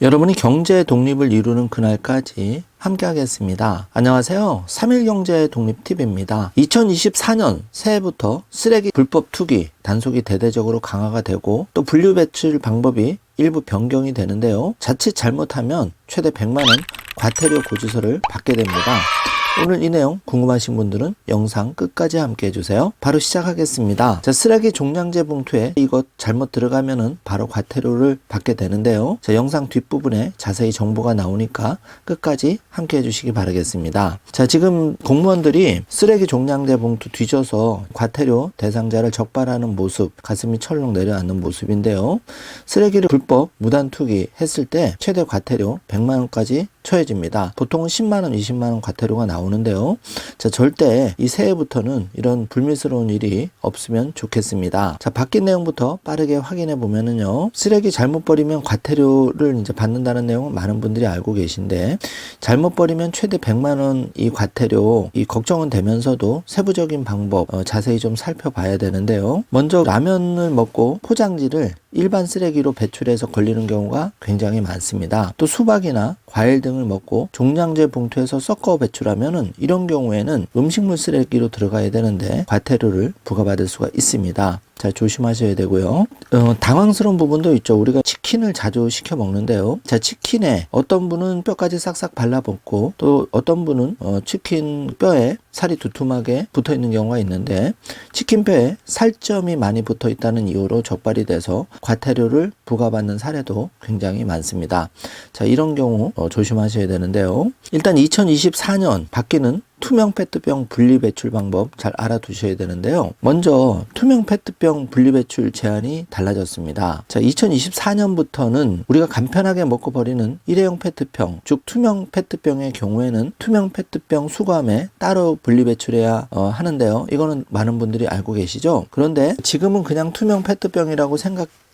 여러분이 경제 독립을 이루는 그날까지 함께 하겠습니다. 안녕하세요. 3일 경제 독립 팁입니다. 2024년 새해부터 쓰레기 불법 투기 단속이 대대적으로 강화가 되고 또 분류 배출 방법이 일부 변경이 되는데요. 자칫 잘못하면 최대 100만 원 과태료 고지서를 받게 됩니다. 오늘 이 내용 궁금하신 분들은 영상 끝까지 함께 해주세요. 바로 시작하겠습니다. 자, 쓰레기 종량제 봉투에 이것 잘못 들어가면은 바로 과태료를 받게 되는데요. 자, 영상 뒷부분에 자세히 정보가 나오니까 끝까지 함께 해주시기 바라겠습니다. 자, 지금 공무원들이 쓰레기 종량제 봉투 뒤져서 과태료 대상자를 적발하는 모습, 가슴이 철렁 내려앉는 모습인데요. 쓰레기를 불법 무단 투기 했을 때 최대 과태료 100만 원까지 처해집니다. 보통은 10만 원, 20만 원 과태료가 나오는데요. 자, 절대 이 새해부터는 이런 불미스러운 일이 없으면 좋겠습니다. 자, 바뀐 내용부터 빠르게 확인해 보면은요. 쓰레기 잘못 버리면 과태료를 이제 받는다는 내용은 많은 분들이 알고 계신데, 잘못 버리면 최대 100만 원 이 과태료, 이 걱정은 되면서도 세부적인 방법 자세히 좀 살펴봐야 되는데요. 먼저 라면을 먹고 포장지를 일반 쓰레기로 배출해서 걸리는 경우가 굉장히 많습니다. 또 수박이나 과일 등을 먹고 종량제 봉투에서 섞어 배출하면은 이런 경우에는 음식물 쓰레기로 들어가야 되는데 과태료를 부과받을 수가 있습니다. 자, 조심하셔야 되고요. 당황스러운 부분도 있죠. 우리가 치킨을 자주 시켜 먹는데요. 자, 치킨에 어떤 분은 뼈까지 싹싹 발라먹고 또 어떤 분은 치킨 뼈에 살이 두툼하게 붙어 있는 경우가 있는데, 치킨 뼈에 살점이 많이 붙어 있다는 이유로 적발이 돼서 과태료를 부과받는 사례도 굉장히 많습니다. 자, 이런 경우 조심하셔야 되는데요. 일단 2024년 바뀌는 투명 페트병 분리 배출 방법 잘 알아두셔야 되는데요. 먼저 투명 페트병 분리 배출 제한이 달라졌습니다. 자, 2024년부터는 우리가 간편하게 먹고 버리는 일회용 페트병, 즉 투명 페트병의 경우에는 투명 페트병 수거함에 따로 분리 배출해야 하는데요. 이거는 많은 분들이 알고 계시죠? 그런데 지금은 그냥 투명 페트병이라고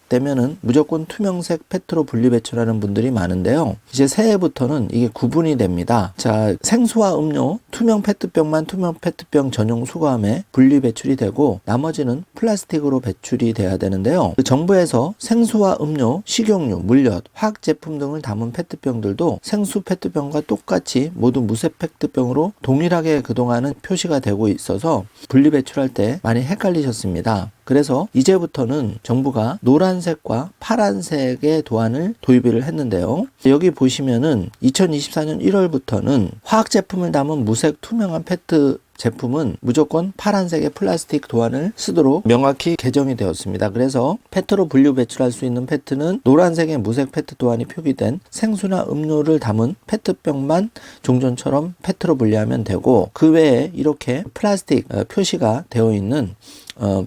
되면은 무조건 투명색 페트로 분리 배출하는 분들이 많은데요. 이제 새해부터는 이게 구분이 됩니다. 자, 생수와 음료 투명 페트병만 투명 페트병 전용 수거함에 분리 배출이 되고 나머지는 플라스틱으로 배출이 돼야 되는데요. 정부에서 생수와 음료, 식용유, 물엿, 화학 제품 등을 담은 페트병들도 생수 페트병과 똑같이 모두 무색 페트병으로 동일하게 그동안은 표시가 되고 있어서 분리 배출할 때 많이 헷갈리셨습니다. 그래서 이제부터는 정부가 노란색과 파란색의 도안을 도입을 했는데요. 여기 보시면은 2024년 1월부터는 화학 제품을 담은 무색 투명한 페트 제품은 무조건 파란색의 플라스틱 도안을 쓰도록 명확히 개정이 되었습니다. 그래서 페트로 분류 배출할 수 있는 페트는 노란색의 무색 페트 도안이 표기된 생수나 음료를 담은 페트병만 종전처럼 페트로 분리하면 되고, 그 외에 이렇게 플라스틱 표시가 되어 있는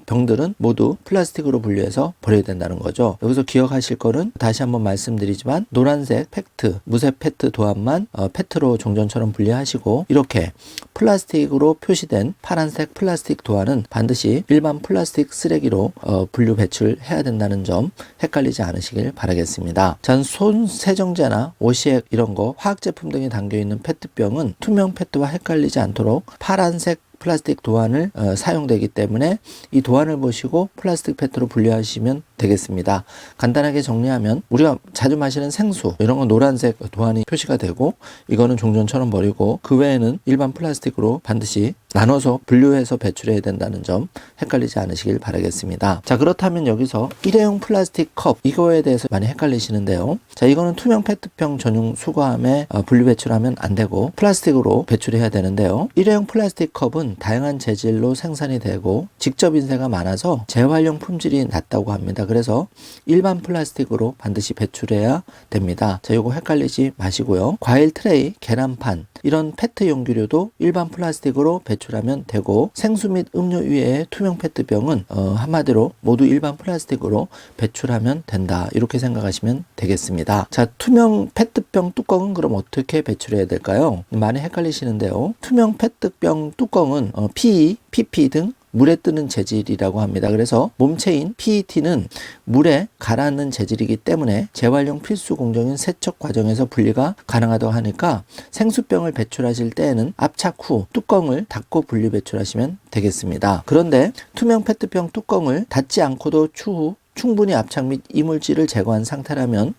병들은 모두 플라스틱으로 분류해서 버려야 된다는 거죠. 여기서 기억하실 거는 다시 한번 말씀드리지만 노란색 페트, 무색 페트 도안만 페트로 종전처럼 분리하시고, 이렇게 플라스틱으로 표시된 파란색 플라스틱 도안은 반드시 일반 플라스틱 쓰레기로 분류 배출해야 된다는 점 헷갈리지 않으시길 바라겠습니다. 전 손 세정제나 오시액 이런 거 화학 제품 등이 담겨 있는 페트병은 투명 페트와 헷갈리지 않도록 파란색 플라스틱 도안을 사용되기 때문에 이 도안을 보시고 플라스틱 페트로 분리하시면 되겠습니다. 간단하게 정리하면 우리가 자주 마시는 생수 이런 건 노란색 도안이 표시가 되고 이거는 종전처럼 버리고, 그 외에는 일반 플라스틱으로 반드시 나눠서 분류해서 배출해야 된다는 점 헷갈리지 않으시길 바라겠습니다. 자, 그렇다면 여기서 일회용 플라스틱 컵 이거에 대해서 많이 헷갈리시는데요. 자, 이거는 투명 페트병 전용 수거함에 분류 배출하면 안 되고 플라스틱으로 배출해야 되는데요. 일회용 플라스틱 컵은 다양한 재질로 생산이 되고 직접 인쇄가 많아서 재활용 품질이 낮다고 합니다. 그래서 일반 플라스틱으로 반드시 배출해야 됩니다. 자, 요거 헷갈리지 마시고요. 과일 트레이, 계란판 이런 페트 용기류도 일반 플라스틱으로 배출하면 되고, 생수 및 음료 위에 투명 페트병은 한마디로 모두 일반 플라스틱으로 배출하면 된다, 이렇게 생각하시면 되겠습니다. 자, 투명 페트병 뚜껑은 그럼 어떻게 배출해야 될까요? 많이 헷갈리시는데요. 투명 페트병 뚜껑은 PE, PP 등 물에 뜨는 재질이라고 합니다. 그래서 몸체인 PET는 물에 가라앉는 재질이기 때문에 재활용 필수 공정인 세척 과정에서 분리가 가능하다고 하니까 생수병을 배출하실 때에는 압착 후 뚜껑을 닫고 분리 배출하시면 되겠습니다. 그런데 투명 페트병 뚜껑을 닫지 않고도 추후 충분히 압착 및 이물질을 제거한 상태라면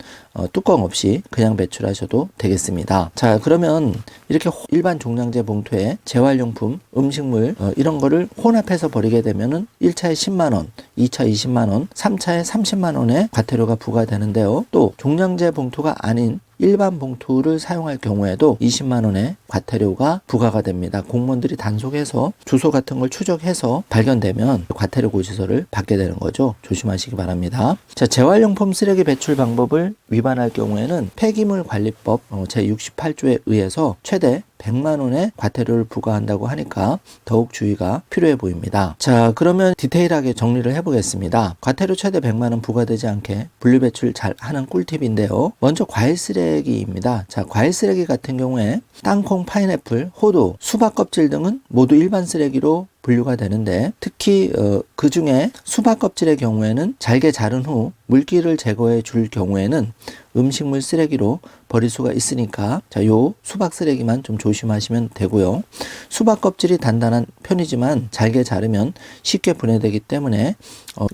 뚜껑 없이 그냥 배출하셔도 되겠습니다. 자, 그러면 이렇게 일반 종량제 봉투에 재활용품, 음식물 이런 거를 혼합해서 버리게 되면은 1차에 10만원, 2차 20만원, 3차에 30만원의 과태료가 부과되는데요. 또 종량제 봉투가 아닌 일반 봉투를 사용할 경우에도 20만원의 과태료가 부과가 됩니다. 공무원들이 단속해서 주소 같은 걸 추적해서 발견되면 과태료 고지서를 받게 되는 거죠. 조심하시기 바랍니다. 자, 재활용품 쓰레기 배출 방법을 위반할 경우에는 폐기물 관리법 제68조에 의해서 최대 100만원의 과태료를 부과한다고 하니까 더욱 주의가 필요해 보입니다. 자, 그러면 디테일하게 정리를 해보겠습니다. 과태료 최대 100만원 부과되지 않게 분리배출 잘 하는 꿀팁인데요. 먼저 과일 쓰레기입니다. 자, 과일 쓰레기 같은 경우에 땅콩, 파인애플, 호두, 수박 껍질 등은 모두 일반 쓰레기로 분류가 되는데 특히 그 중에 수박 껍질의 경우에는 잘게 자른 후 물기를 제거해 줄 경우에는 음식물 쓰레기로 버릴 수가 있으니까 자, 요 수박 쓰레기만 좀 조심하시면 되고요. 수박 껍질이 단단한 편이지만 잘게 자르면 쉽게 분해되기 때문에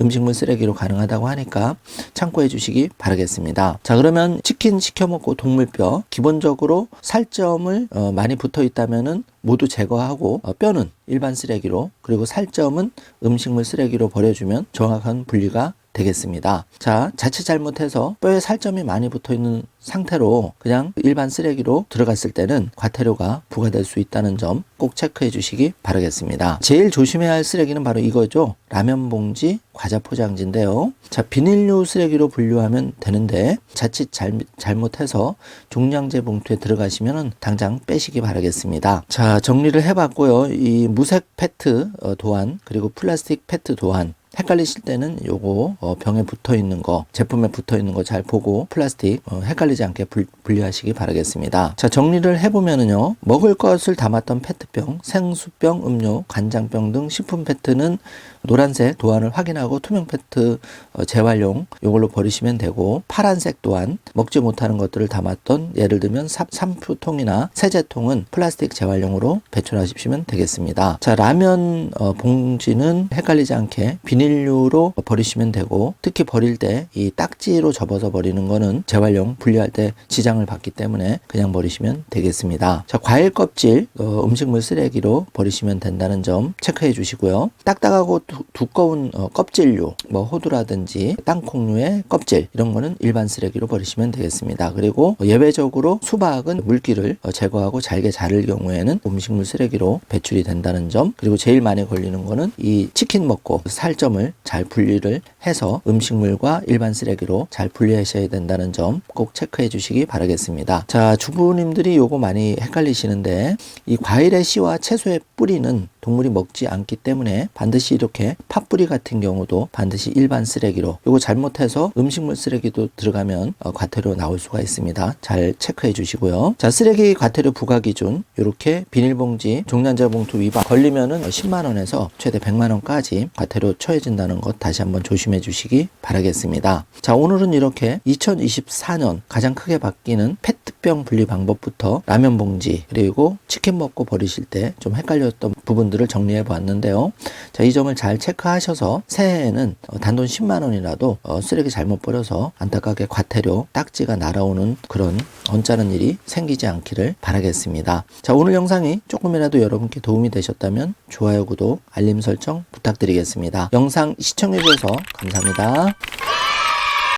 음식물 쓰레기로 가능하다고 하니까 참고해 주시기 바라겠습니다. 자, 그러면 치킨 시켜 먹고 동물뼈 기본적으로 살점을 많이 붙어 있다면은 모두 제거하고 뼈는 일반 쓰레기로 그리고 살점은 음식물 쓰레기로 버려주면 정확한 분리가 되겠습니다. 자, 자칫 잘못해서 뼈에 살점이 많이 붙어 있는 상태로 그냥 일반 쓰레기로 들어갔을 때는 과태료가 부과될 수 있다는 점 꼭 체크해 주시기 바라겠습니다. 제일 조심해야 할 쓰레기는 바로 이거죠. 라면 봉지, 과자 포장지인데요. 자, 비닐류 쓰레기로 분류하면 되는데 자칫 잘못해서 종량제 봉투에 들어가시면 당장 빼시기 바라겠습니다. 자, 정리를 해봤고요. 이 무색 페트 도안 그리고 플라스틱 페트 도안 헷갈리실 때는 요거 병에 붙어 있는 거, 제품에 붙어 있는 거 잘 보고 플라스틱 헷갈리지 않게 분리하시기 바라겠습니다. 자, 정리를 해보면은요. 먹을 것을 담았던 페트병, 생수병, 음료, 간장병 등 식품 페트는 노란색 도안을 확인하고 투명 페트 재활용 요걸로 버리시면 되고, 파란색 도안 먹지 못하는 것들을 담았던 예를 들면 샴푸통이나 세제통은 플라스틱 재활용으로 배출하시면 되겠습니다. 자, 라면 봉지는 헷갈리지 않게 비닐류로 버리시면 되고, 특히 버릴 때 이 딱지로 접어서 버리는 거는 재활용 분리할 때 지장을 받기 때문에 그냥 버리시면 되겠습니다. 자, 과일 껍질 음식물 쓰레기로 버리시면 된다는 점 체크해 주시고요. 딱딱하고 두꺼운 껍질류 뭐 호두라든지 땅콩류의 껍질 이런 거는 일반 쓰레기로 버리시면 되겠습니다. 그리고 예외적으로 수박은 물기를 제거하고 잘게 자를 경우에는 음식물 쓰레기로 배출이 된다는 점, 그리고 제일 많이 걸리는 거는 이 치킨 먹고 살점을 잘 분리를 해서 음식물과 일반 쓰레기로 잘 분리하셔야 된다는 점 꼭 체크해 주시기 바라겠습니다. 자, 주부님들이 요거 많이 헷갈리시는데 이 과일의 씨와 채소의 뿌리는 동물이 먹지 않기 때문에 반드시 이렇게 팥뿌리 같은 경우도 반드시 일반 쓰레기로, 요거 잘못해서 음식물 쓰레기도 들어가면 과태료 나올 수가 있습니다. 잘 체크해 주시고요. 자, 쓰레기 과태료 부과 기준 이렇게 비닐봉지, 종량제 봉투 위반 걸리면은 10만원에서 최대 100만원까지 과태료 처해진다는 것 다시 한번 조심해 주시기 바라겠습니다. 자, 오늘은 이렇게 2024년 가장 크게 바뀌는 페트병 분리 방법부터 라면 봉지 그리고 치킨 먹고 버리실 때 좀 헷갈렸던 부분들을 정리해 보았는데요. 자, 이 점을 잘 체크하셔서 새해에는 단돈 10만원이라도 쓰레기 잘못 버려서 안타깝게 과태료 딱지가 날아오는 그런 언짢은 일이 생기지 않기를 바라겠습니다. 자, 오늘 영상이 조금이라도 여러분께 도움이 되셨다면 좋아요, 구독, 알림 설정 부탁드리겠습니다. 영상 시청해 주셔서 감사합니다.